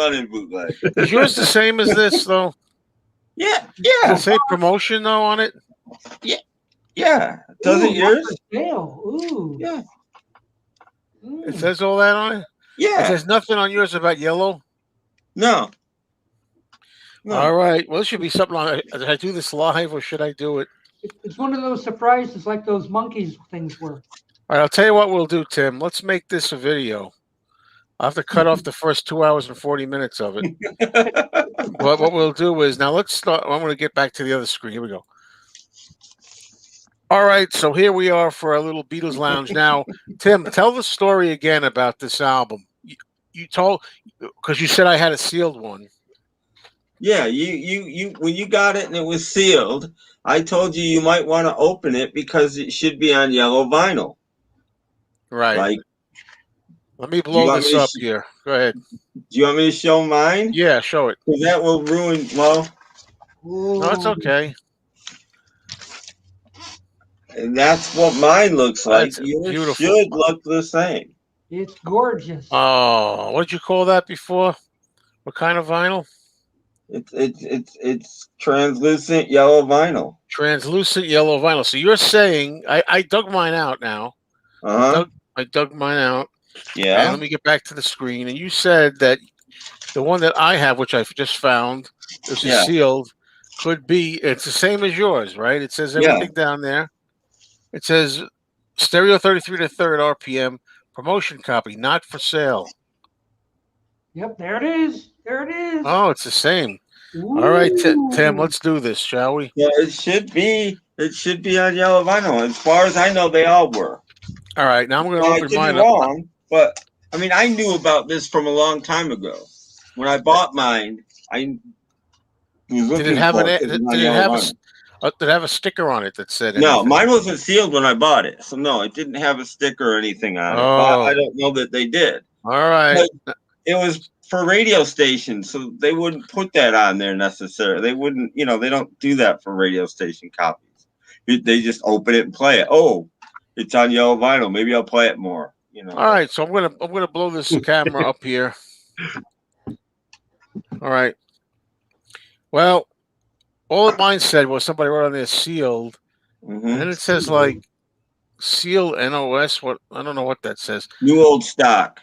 running bootleg. Is yours the same as this though? Yeah. Does it say promotion though on it? Yeah. Doesn't yours? Ooh. Yeah. It says all that on it? Yeah. It says nothing on yours about yellow? No. All right. Well, it should be something on. Did I do this live or should I do it? It's one of those surprises like those monkeys things were. All right. I'll tell you what we'll do, Tim. Let's make this a video. I'll have to cut off the first 2 hours and 40 minutes of it. But what we'll do is now let's start. I'm going to get back to the other screen. Here we go. All right. So here we are for our little Beatles Lounge. Now, Tim, tell the story again about this album. You told, because you said I had a sealed one. Yeah, you when you got it and it was sealed, I told you might want to open it because it should be on yellow vinyl. Right. Like, let me blow this up here. Go ahead. Do you want me to show mine? Yeah, show it. Because that will ruin. Well, no, it's okay. And that's what mine looks like. Yours should look the same. It's gorgeous. Oh, what did you call that before? What kind of vinyl? It's translucent yellow vinyl. Translucent yellow vinyl. So you're saying I dug mine out now. I dug mine out. Yeah. And let me get back to the screen. And you said that the one that I have, which I've just found, this is sealed, could be. It's the same as yours, right? It says everything down there. It says stereo 33 to third RPM promotion copy, not for sale. Yep, there it is. There it is. Oh, it's the same. Ooh. All right, Tim, let's do this, shall we? Yeah, it should be. It should be on yellow vinyl. As far as I know, they all were. All right, now I'm going to open mine up. But I mean, I knew about this from a long time ago. When I bought mine, I was looking did it have for it. Did it have a sticker on it that said? No, anything? mine wasn't sealed when I bought it, so no, it didn't have a sticker or anything on it. But I don't know that they did. All right, but it was for radio stations, so they wouldn't put that on there necessarily. They wouldn't, they don't do that for radio station copies. They just open it and play it. Oh, it's on yellow vinyl. Maybe I'll play it more. All right, so I'm gonna blow this camera up here. All right. Well, all mine said was somebody wrote on there sealed, and then it says like sealed NOS. What I don't know what that says. New old stock.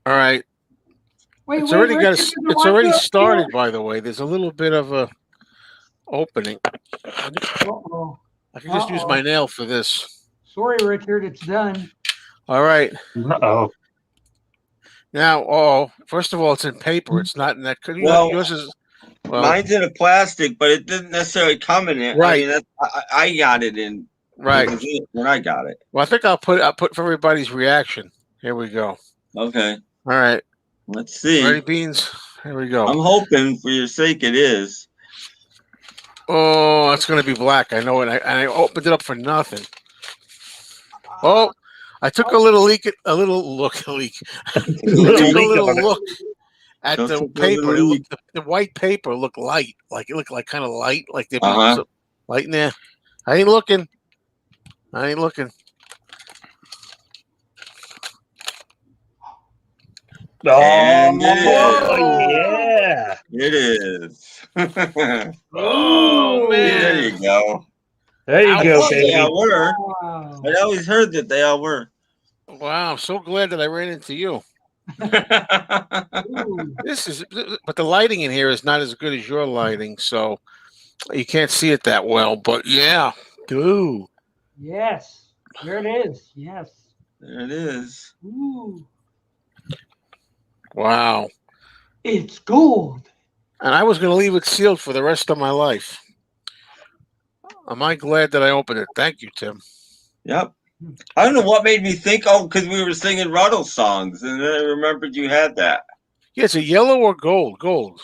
All right. It's already started. By the way, there's a little bit of a opening. I can just use my nail for this. Sorry, Richard, it's done. All right. Uh-oh. Now, first of all, it's in paper. It's not in that. Yours is. Well, mine's in a plastic, but it didn't necessarily come in it. Right. I mean, I got it in. Right. When I got it. Well, I think I'll put for everybody's reaction. Here we go. Okay. All right. Let's see. Ready, Beans? Here we go. I'm hoping, for your sake, it is. Oh, it's going to be black. I know it. I opened it up for nothing. Oh, I took a little look at the paper. The white paper looked light. Like it looked like kind of light. Like they put some light in there. I ain't looking. Oh, yeah. It is. Oh, man. There you go. There you go, baby. They all were. Wow. I always heard that they all were. Wow, I'm so glad that I ran into you. But the lighting in here is not as good as your lighting, so you can't see it that well. But yeah, dude. Yes, there it is. Yes, there it is. Ooh. Wow, it's gold. And I was going to leave it sealed for the rest of my life. Am I glad that I opened it? Thank you, Tim. Yep. I don't know what made me think, because we were singing Rutles songs, and then I remembered you had that. Yeah, it's a yellow or gold? Gold.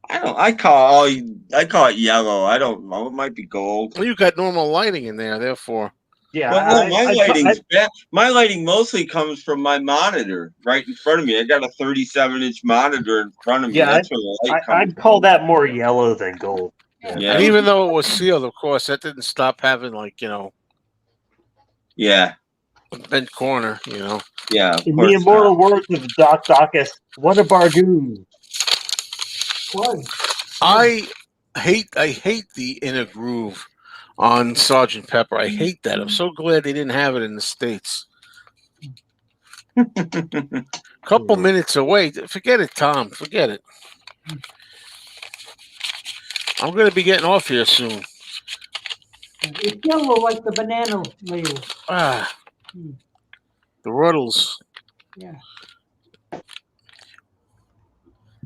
I call it yellow. I don't know. It might be gold. Well, you've got normal lighting in there, therefore. Yeah. Well, my lighting mostly comes from my monitor right in front of me. I got a 37-inch monitor in front of me. Yeah, that's where the light comes I'd call that more yellow than gold. Yeah. And even though it was sealed, of course, that didn't stop having yeah, bent corner, Yeah. In the immortal words of Doc Dacus, What a bargoon. Was. I hate the Inner Groove on Sergeant Pepper. I hate that. I'm so glad they didn't have it in the States. Couple minutes away. Forget it, Tom. Forget it. I'm going to be getting off here soon. It's yellow like the banana label. Ah, the Rutles. Yeah.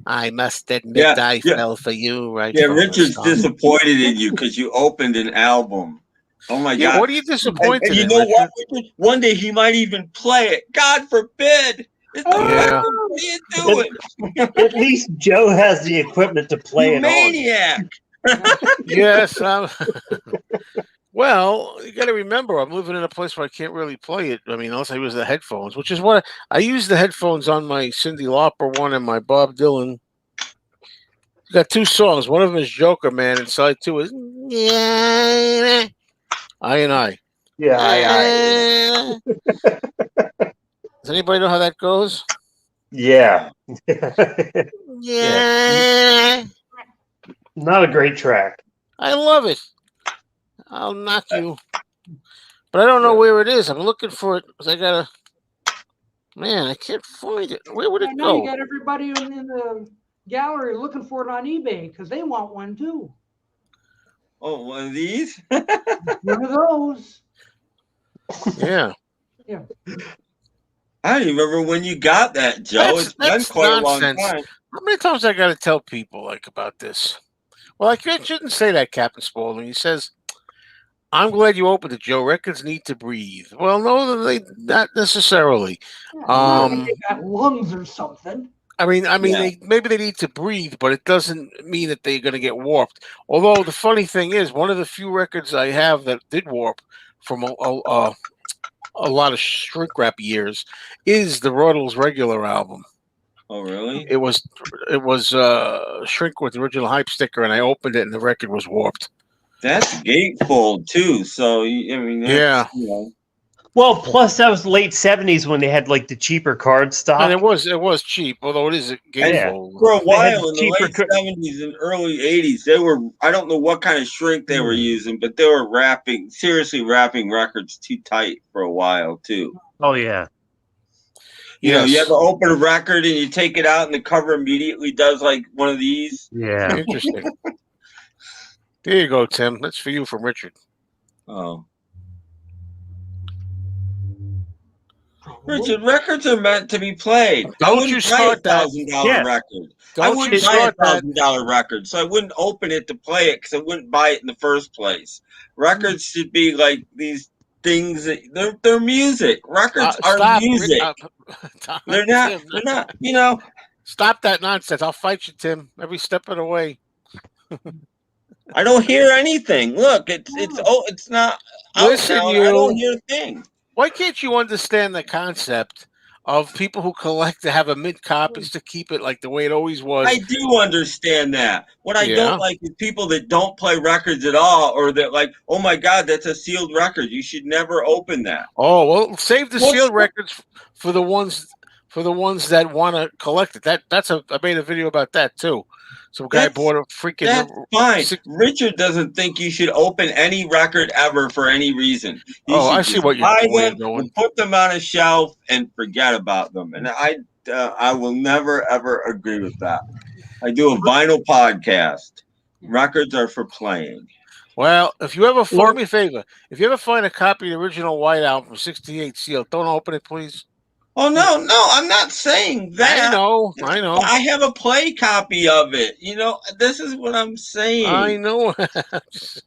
I must admit I fell for you, right? Yeah, Richard's disappointed in you because you opened an album. Oh my God! What are you disappointed and you in, know Richard? what? One day he might even play it. God forbid! It's Yeah. What are you doing? At least Joe has the equipment to play You it maniac! Yes. Well, you got to remember, I'm living in a place where I can't really play it. I mean, unless I use the headphones, which is what I use the headphones on my Cyndi Lauper one and my Bob Dylan. Got two songs. One of them is Joker Man, and side two is I and I. Yeah, Does anybody know how that goes? Yeah. Yeah. Not a great track. I love it. I'll knock you. But I don't know where it is. I'm looking for it because I gotta. Man, I can't find it. Where would it Now you go? got everybody in the gallery looking for it on eBay because they want one too. Oh, one of these? One of those. Yeah. Yeah. I don't even remember when you got that, Joe. It's been quite nonsense. a long time. How many times I got to tell people like about this? Well, I shouldn't say that, Captain Spaulding. He says, "I'm glad you opened it, Joe. Records need to breathe." Well, no, they not necessarily. They got lungs or something. I mean, maybe they need to breathe, but it doesn't mean that they're going to get warped. Although the funny thing is, one of the few records I have that did warp from a lot of shrink wrap years is the Rutles regular album. Oh, really? It was shrink with the original hype sticker, and I opened it, and the record was warped. That's gatefold too. So I mean, yeah. You know. Well, plus that was late '70s when they had like the cheaper card stock. And it was cheap, although it is a gatefold. For a while in the late '70s and early '80s, they were, I don't know what kind of shrink they were using, but they were seriously wrapping records too tight for a while too. Oh yeah. You know, you ever open a record and you take it out and the cover immediately does like one of these? Yeah. Interesting. There you go, Tim. That's for you from Richard. Oh. Richard, records are meant to be played. Don't you start that $1,000 record. I wouldn't buy a $1,000 record, so I wouldn't open it to play it because I wouldn't buy it in the first place. Records should be like these things. They're music. Records are music. They're not. You know. Stop that nonsense. I'll fight you, Tim. Every step of the way. I don't hear anything. Look, it's not. Listen, I don't hear a thing. Why can't you understand the concept of people who collect to have a mint copies to keep it like the way it always was? I do understand that. What I don't like is people that don't play records at all, or that like, oh my God, that's a sealed record. You should never open that. Oh well, save the sealed records for the ones that want to collect it. I made a video about that too. Some guy bought a freaking. That's fine. Richard doesn't think you should open any record ever for any reason. I see what you're doing. Put them on a shelf and forget about them. And I will never ever agree with that. I do a vinyl podcast. Records are for playing. Well, if you ever do me a favor, if you ever find a copy of the original White Album from '68 sealed, don't open it, please. Oh no, I'm not saying that. I know. I have a play copy of it. You know, this is what I'm saying. I know.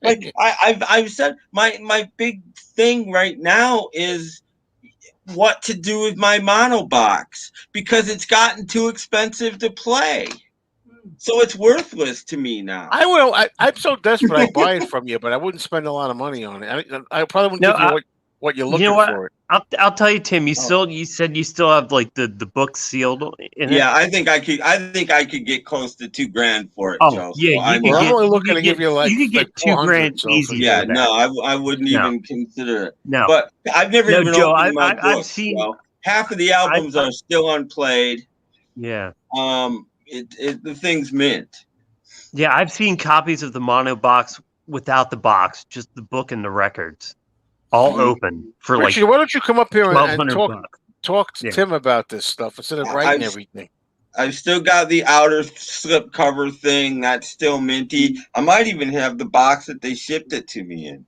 Like I've said, my big thing right now is what to do with my mono box because it's gotten too expensive to play. So it's worthless to me now. I will. I'm so desperate. I'd buy it from you, but I wouldn't spend a lot of money on it. I probably wouldn't give you what you're looking for. I'll tell you, Tim. You said you still have like the book sealed. I think I could get close to $2,000 for it. Oh, Joe. yeah, I'm only looking to give you like you could get $2,000 easy. Yeah, no, I wouldn't even consider it. No, but I've never even Joe, opened my book. I've seen half of the albums are still unplayed. Yeah. The thing's mint. Yeah, I've seen copies of the mono box without the box, just the book and the records, all open for Richie, like why don't you come up here and 1,200 bucks. talk to Yeah. Tim about this stuff instead of writing everything? I've still got the outer slip cover thing. That's still minty. I might even have the box that they shipped it to me in.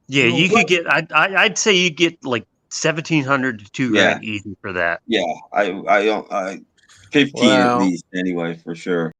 Yeah, you could get. I'd say you get like 1,700 to $2,000 easy for that. Yeah, I 15 at least anyway for sure.